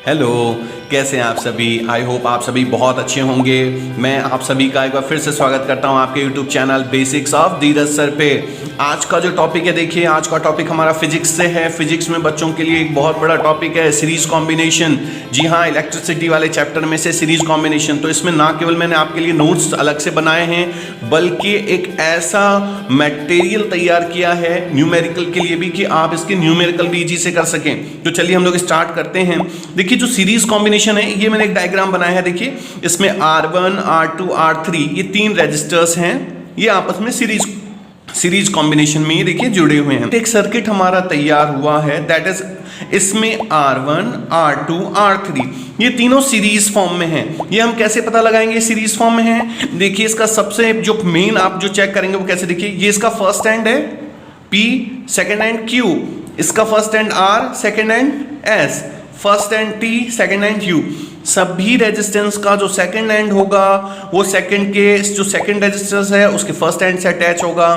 Hello, कैसे हैं आप सभी। आई होप आप सभी बहुत अच्छे होंगे। मैं आप सभी का एक बार फिर से स्वागत करता हूं आपके YouTube channel basics of Dheeraj sir पे। आज का जो टॉपिक है, देखिए आज का टॉपिक हमारा फिजिक्स से है। फिजिक्स में बच्चों के लिए एक बहुत बड़ा टॉपिक है सीरीज कॉम्बिनेशन। जी हाँ, इलेक्ट्रिसिटी वाले चैप्टर में से सीरीज कॉम्बिनेशन। तो इसमें ना केवल मैंने आपके लिए नोट्स अलग से बनाए हैं, बल्कि एक ऐसा मटेरियल तैयार किया है न्यूमेरिकल के लिए भी कि आप इसके न्यूमेरिकल भी इजी से कर सकें। तो चलिए हम लोग स्टार्ट करते हैं। देखिए जो सीरीज कॉम्बिनेशन है, ये मैंने एक डायग्राम बनाया है। देखिए इसमें R1, R2, R3 ये तीन रेजिस्टर्स हैं। ये आपस में सीरीज कॉम्बिनेशन में ये देखिए जुड़े हुए हैं। एक सर्किट हमारा तैयार हुआ है, दैट इज इसमें R1, R2, R3 ये तीनों सीरीज फॉर्म में हैं। ये हम कैसे पता लगाएंगे सीरीज फॉर्म में हैं? देखिए इसका सबसे जो मेन आप जो चेक करेंगे वो कैसे, देखिए ये इसका फर्स्ट एंड है P, सेकेंड एंड Q, इसका first and R, second and S, first and T, second and U। सभी रेजिस्टेंस का जो सेकंड एंड होगा वो सेकंड के जो सेकंड रेजिस्टेंस है उसके फर्स्ट एंड से अटैच होगा।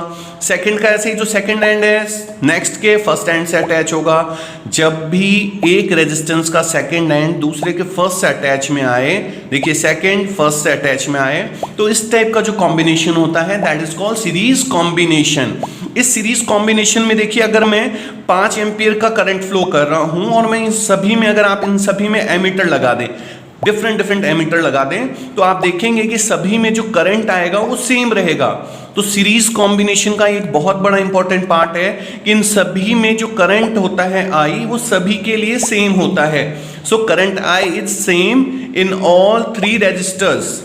सेकंड का ऐसे ही जो सेकंड एंड है नेक्स्ट के फर्स्ट एंड से अटैच होगा। जब भी एक रेजिस्टेंस का सेकंड एंड दूसरे के फर्स्ट से अटैच में आए, देखिए सेकंड फर्स्ट से अटैच में आए, तो इस टाइप का जो कॉम्बिनेशन होता है that is called series combination. इस सीरीज कॉम्बिनेशन में देखिए अगर मैं 5 एम्पियर का करंट फ्लो कर रहा हूं और मैं इन सभी में, अगर आप इन सभी में एमीटर लगा दें, डिफरेंट एमीटर लगा दें, तो आप देखेंगे कि सभी में जो करंट आएगा वो सेम रहेगा। तो सीरीज कॉम्बिनेशन का एक बहुत बड़ा इंपॉर्टेंट पार्ट है कि इन सभी में जो करंट होता है आई वो सभी के लिए सेम होता है। So current I is same in all 3 registers.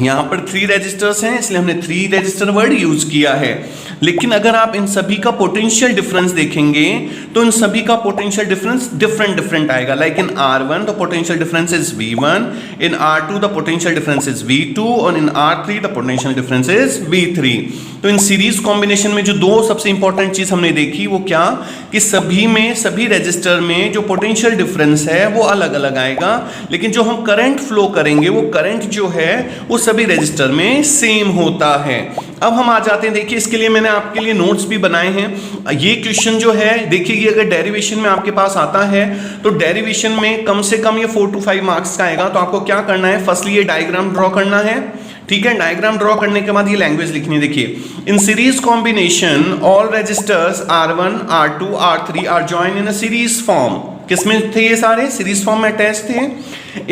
यहां पर 3 रेजिस्टर्स हैं इसलिए हमने 3 रेजिस्टर वर्ड यूज किया है। लेकिन अगर आप इन सभी का पोटेंशियल डिफरेंस देखेंगे तो इन सभी का पोटेंशियल डिफरेंस डिफरेंट आएगा। Like in R1 the potential difference is V1, in R2 the potential difference is V2 और इन R3 the potential difference is V3। तो इन सीरीज कॉम्बिनेशन में जो दो सबसे इंपॉर्टेंट चीज हमने देखी वो क्या, कि सभी रेजिस्टर में जो पोटेंशियल डिफरेंस है वो अलग अलग आएगा, लेकिन जो हम करंट फ्लो करेंगे वो करंट जो है वो सभी रेजिस्टर में सेम होता है। अब हम आ जाते हैं, देखिए इसके लिए मैंने आपके लिए नोट्स भी बनाए हैं। ये क्वेश्चन जो है देखिए, ये अगर डेरिवेशन में आपके पास आता है तो डेरिवेशन में कम से कम ये 4 to 5 मार्क्स का आएगा। तो आपको क्या करना है, फर्स्टली ये डायग्राम ड्रॉ करना है, ठीक है। डायग्राम ड्रॉ करने के बाद ये लैंग्वेज लिखनी है। देखिए in series combination all registers R1, R2, R3 are join in a series form. किसमें थे ये सारे? सीरीज फॉर्म में अटैच थे।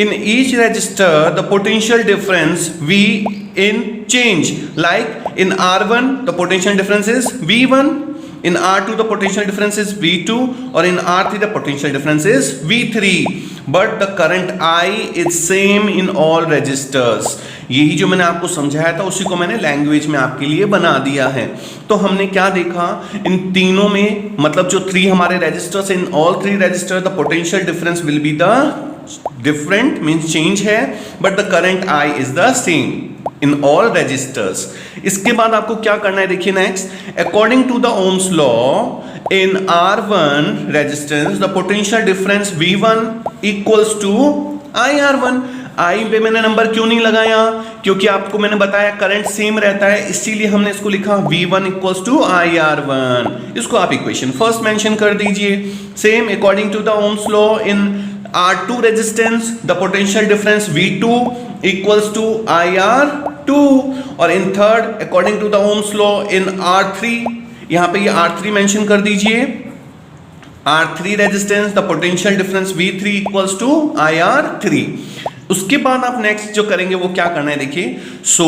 In each register the potential difference V in change, like in R1 the potential difference is V1, in R2 the potential difference is V2 और in R3 the potential difference is V3, but the current I is same in all registers। यही जो मैंने आपको समझाया था उसी को मैंने लैंग्वेज में आपके लिए बना दिया है। तो हमने क्या देखा, इन तीनों में मतलब जो 3 हमारे resistors, in all 3 resistor the potential difference will be the different means change है, but the current I is the same in all resistors. इसके बाद आपको क्या करना है, देखिए next, according to the Ohm's law in R1 resistance the potential difference V1 equals to IR1। I पे मैंने नंबर क्यों नहीं लगाया, क्योंकि आपको मैंने बताया करंट सेम रहता है, इसीलिए हमने इसको लिखा V1 इक्वल्स टू IR1। इसको आप इक्वेशन फर्स्ट मेंशन कर दीजिए। Same according to the Ohm's law in R2 resistance the potential difference V2 equals to IR2, और in third according to the Ohm's law in R3, यहां पे ये R3 mention कर दीजिए। R3 resistance the potential difference V3 equals to IR3। उसके बाद आप next जो करेंगे वो क्या करना है, देखिए, so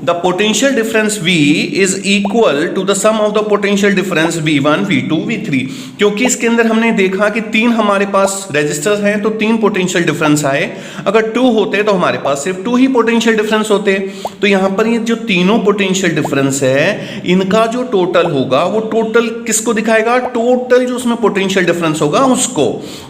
the potential difference V is equal to the sum of the potential difference V1, V2, V3। क्योंकि इसके अंदर हमने देखा कि 3 हमारे पास रेजिस्टर्स हैं तो 3 पोटेंशियल डिफरेंस आए। अगर 2 होते तो हमारे पास सिर्फ 2 ही पोटेंशियल डिफरेंस होते। तो यहां पर ये जो तीनों पोटेंशियल डिफरेंस है इनका जो टोटल होगा वो टोटल किसको दिखाएगा, टोटल जो उसमें पोटेंशियल डिफरेंस होगा उसको।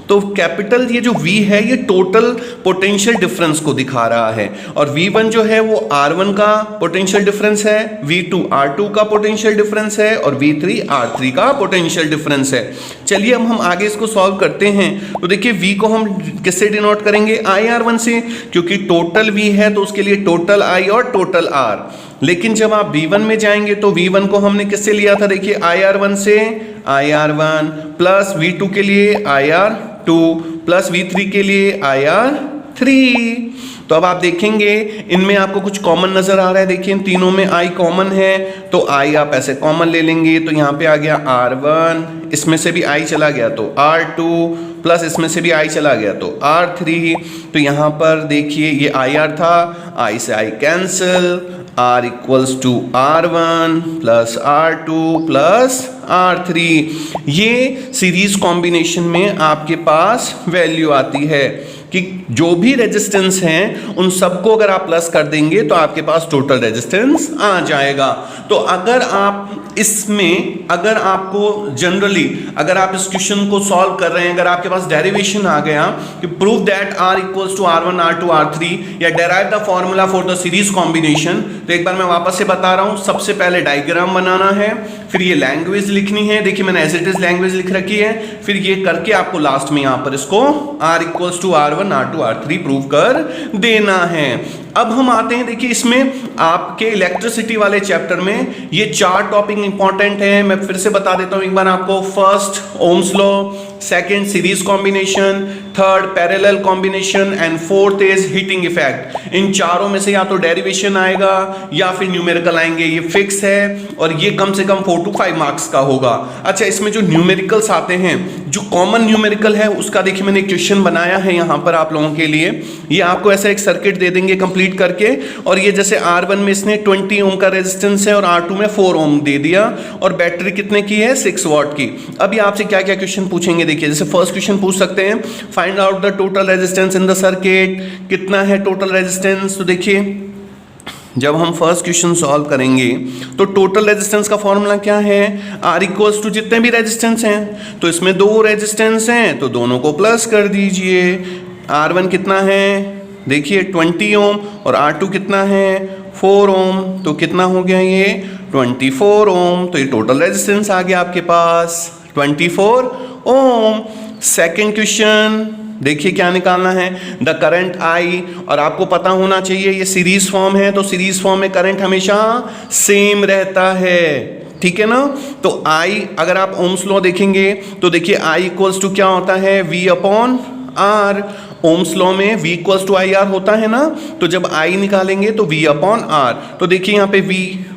तो कैपिटल ये जो V है ये टोटल पोटेंशियल डिफरेंस को दिखा रहा है, और V1 जो है वो R1 का पोटेंशियल डिफरेंस है, V2 R2 का पोटेंशियल डिफरेंस है और V3 R3 का पोटेंशियल डिफरेंस है। चलिए अब हम आगे इसको सॉल्व करते हैं। तो देखिए V को हम किससे डिनोट करेंगे, IR1 से, क्योंकि टोटल V है तो उसके लिए टोटल I और टोटल R। लेकिन जब आप V1 में जाएंगे तो V1 को हमने किससे लिया था, देखिए IR1 से, IR1 प्लस V2 के लिए IR2 R2 प्लस V3 के लिए IR3। तो अब आप देखेंगे इनमें आपको कुछ कॉमन नजर आ रहा है। देखिए इन तीनों में I कॉमन है, तो I आप ऐसे कॉमन ले लेंगे, तो यहाँ पे आ गया R1, इसमें से भी I चला गया तो R2 प्लस इसमें से भी I चला गया तो R3। तो यहाँ पर देखिए ये IR था, I से I cancel, R equals to R1 plus R2 plus R3। ये सीरीज कॉम्बिनेशन में आपके पास वैल्यू आती है कि जो भी रेजिस्टेंस हैं उन सबको अगर आप प्लस कर देंगे तो आपके पास टोटल रेजिस्टेंस आ जाएगा। तो अगर आप इसमें अगर आपको जनरली अगर आप इस क्वेश्चन को सॉल्व कर रहे हैं, अगर आपके पास डेरिवेशन आ गया कि prove that R equals to R1 R2 R3 या derive the formula for the series combination, तो एक बार मैं वापस से बता रहा हूं, सबसे पहले डायग्राम बनाना है, फिर ये लैंग्वेज लिखनी है। देखिए मैंने एज इट इज लैंग्वेज लिख रखी है, फिर ये करके आपको लास्ट में यहां पर इसको R equals to R1 R2 R3 prove कर देना है। अब हम आते हैं, देखिए इसमें आपके इलेक्ट्रिसिटी वाले चैप्टर में ये 4 टॉपिक इंपॉर्टेंट है। मैं फिर से बता देता हूं एक बार आपको। First Ohm's law, second series combination, third parallel combination and fourth is heating effect. इन चारों में से या तो डेरिवेशन आएगा या फिर न्यूमेरिकल आएंगे, ये फिक्स है और ये कम से कम 4 to 5 मार्क्स का होगा। अच्छा, इसमें जो न्यूमेरिकल्स आते हैं, जो कॉमन न्यूमेरिकल है उसका देखिए मैंने क्वेश्चन बनाया है यहाँ पर आप लोगों के लिए। ये आपको ऐसा एक सर्किट दे देंगे कंप्लीट करके, और ये जैसे R1 में इसने 20 ओम का रेजिस्टेंस है और R2 में 4 ओम दे दिया, और बैटरी कितने की है 6 वॉट की। अब ये आपसे क्या क्या क्वेश्चन पूछेंगे, देखिए जैसे फर्स्ट क्वेश्चन पूछ सकते हैं find out the total resistance in the circuit, कितना है टोटल रेजिस्टेंस। तो देखिए जब हम फर्स्ट क्वेश्चन सॉल्व करेंगे तो टोटल रेजिस्टेंस का फॉर्मूला क्या है, R इक्वल्स टू जितने भी रेजिस्टेंस हैं, तो इसमें 2 रेजिस्टेंस हैं तो दोनों को प्लस कर दीजिए। R1 कितना है देखिए 20 ओम और R2 कितना है 4 ओम, तो कितना हो गया ये 24 ओम। तो ये टोटल रेजिस्टेंस आ गया आपके पास 24 ओम। सेकेंड क्वेश्चन देखिए क्या निकालना है, द करंट I, और आपको पता होना चाहिए ये सीरीज फॉर्म है, तो सीरीज फॉर्म में करंट हमेशा सेम रहता है, ठीक है ना। तो I अगर आप ओम्स लॉ देखेंगे तो देखिए I इक्वल्स टू क्या होता है V upon R। Ohm's law में V इक्वल्स टू IR होता है ना, तो जब I निकालेंगे तो V अपॉन R। तो देखिए यहाँ पे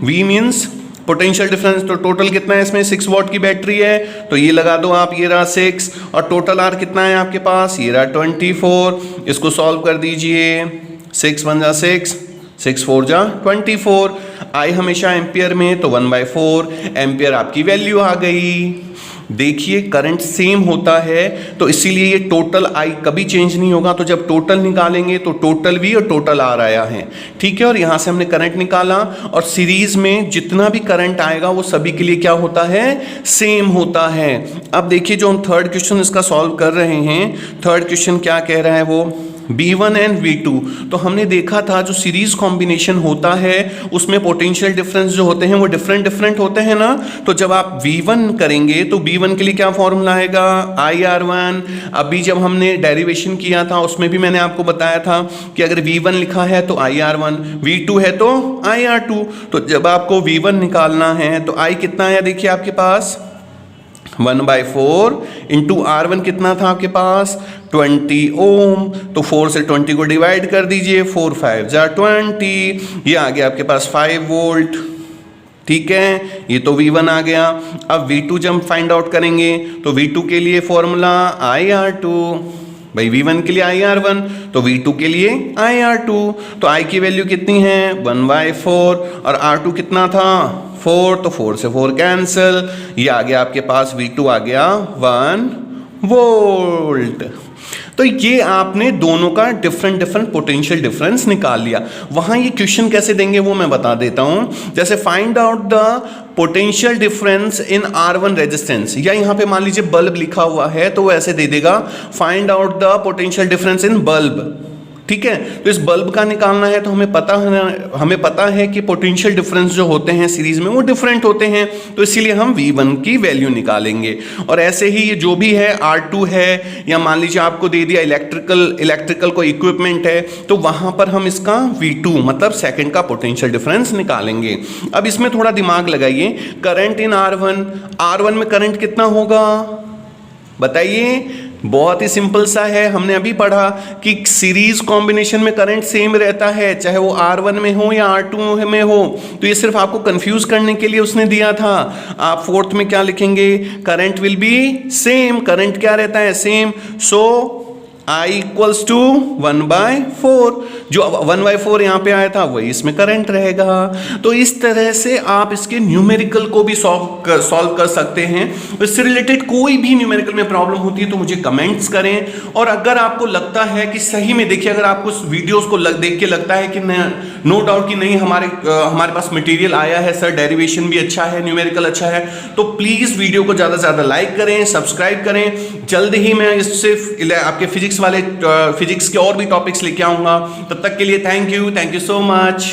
V मीन्स पोटेंशियल डिफरेंस, तो टोटल कितना है इसमें 6 वॉट की बैटरी है, तो ये लगा दो आप, ये रहा 6, और टोटल R कितना है आपके पास, ये रहा 24। इसको सॉल्व कर दीजिए, 6 1 जा 6, 6 4 जा 24। I हमेशा एम्पियर में, तो 1/4 एम्पियर आपकी वैल्यू आ गई। देखिए करंट सेम होता है तो इसीलिए ये टोटल I कभी चेंज नहीं होगा। तो जब टोटल निकालेंगे तो टोटल V और टोटल R आया है, ठीक है। और यहाँ से हमने करंट निकाला, और सीरीज में जितना भी करंट आएगा वो सभी के लिए क्या होता है, सेम होता है। अब देखिए जो हम थर्ड क्वेश्चन इसका सॉल्व कर रहे हैं, थर्ड क्वेश्चन क्या कह रहा है वो B1 एंड V2। तो हमने देखा था जो सीरीज कॉम्बिनेशन होता है उसमें पोटेंशियल डिफरेंस जो होते हैं वो डिफरेंट होते हैं ना। तो जब आप V1 करेंगे तो B1 के लिए क्या फॉर्मूला आएगा, IR1। अभी जब हमने डेरिवेशन किया था उसमें भी मैंने आपको बताया था कि अगर V1 लिखा है तो IR1, V2 है तो IR2। तो जब आपको V1 निकालना है तो I कितना है देखिए आपके पास 1/4 इंटू R1 कितना था आपके पास 20 ओम, तो 4 से 20 को डिवाइड कर दीजिए, 4 5 जा 20, ये आ गया आपके पास 5 वोल्ट, ठीक है। ये तो V1 आ गया। अब V2 जब फाइंड आउट करेंगे तो V2 के लिए फॉर्मूला IR2, भाई V1 के लिए IR1 तो V2 के लिए IR2। तो I की वैल्यू कितनी है 1/4 और R2 कितना था 4, तो 4 से 4 कैंसिल, ये आ गया आपके पास V2 आ गया 1 वोल्ट। तो ये आपने दोनों का डिफरेंट पोटेंशियल डिफरेंस निकाल लिया। वहां ये क्वेश्चन कैसे देंगे वो मैं बता देता हूं। जैसे find out the potential difference in R1 resistance, या यहाँ पे मान लीजिए बल्ब लिखा हुआ है तो वो ऐसे दे देगा find out the potential difference in bulb, ठीक है। तो इस बल्ब का निकालना है तो हमें पता है कि पोटेंशियल डिफरेंस जो होते हैं सीरीज में वो डिफरेंट होते हैं, तो इसीलिए हम V1 की वैल्यू निकालेंगे। और ऐसे ही ये जो भी है R2 है, या मान लीजिए आपको दे दिया इलेक्ट्रिकल को इक्विपमेंट है, तो वहां पर हम इसका V2 मतलब सेकंड का पोटेंशियल डिफरेंस निकालेंगे। अब इसमें थोड़ा दिमाग लगाइए, करंट इन R1 में करंट कितना होगा बताइए, बहुत ही सिंपल सा है, हमने अभी पढ़ा कि सीरीज कॉम्बिनेशन में करंट सेम रहता है, चाहे वो R1 में हो या R2 में हो। तो ये सिर्फ आपको कंफ्यूज करने के लिए उसने दिया था। आप फोर्थ में क्या लिखेंगे, current will be same, current क्या रहता है, same. So I equals to 1/4, जो 1/4 यहाँ पे आया था वही इसमें करंट रहेगा। तो इस तरह से आप इसके न्यूमेरिकल को भी सॉल्व कर सकते हैं। इससे रिलेटेड कोई भी न्यूमेरिकल में प्रॉब्लम होती है तो मुझे कमेंट्स करें। और अगर आपको लगता है कि सही में, देखिए अगर आपको वीडियोस को देख के लगता है कि नो डाउट कि नहीं हमारे पास मटेरियल आया है सर, डेरिवेशन भी अच्छा है, न्यूमेरिकल अच्छा है, तो प्लीज वीडियो को ज्यादा से ज्यादा लाइक करें, सब्सक्राइब करें। जल्द ही मैं इससे आपके फिजिक्स के और भी टॉपिक्स लेके आऊंगा। तब तक के लिए थैंक यू सो मच।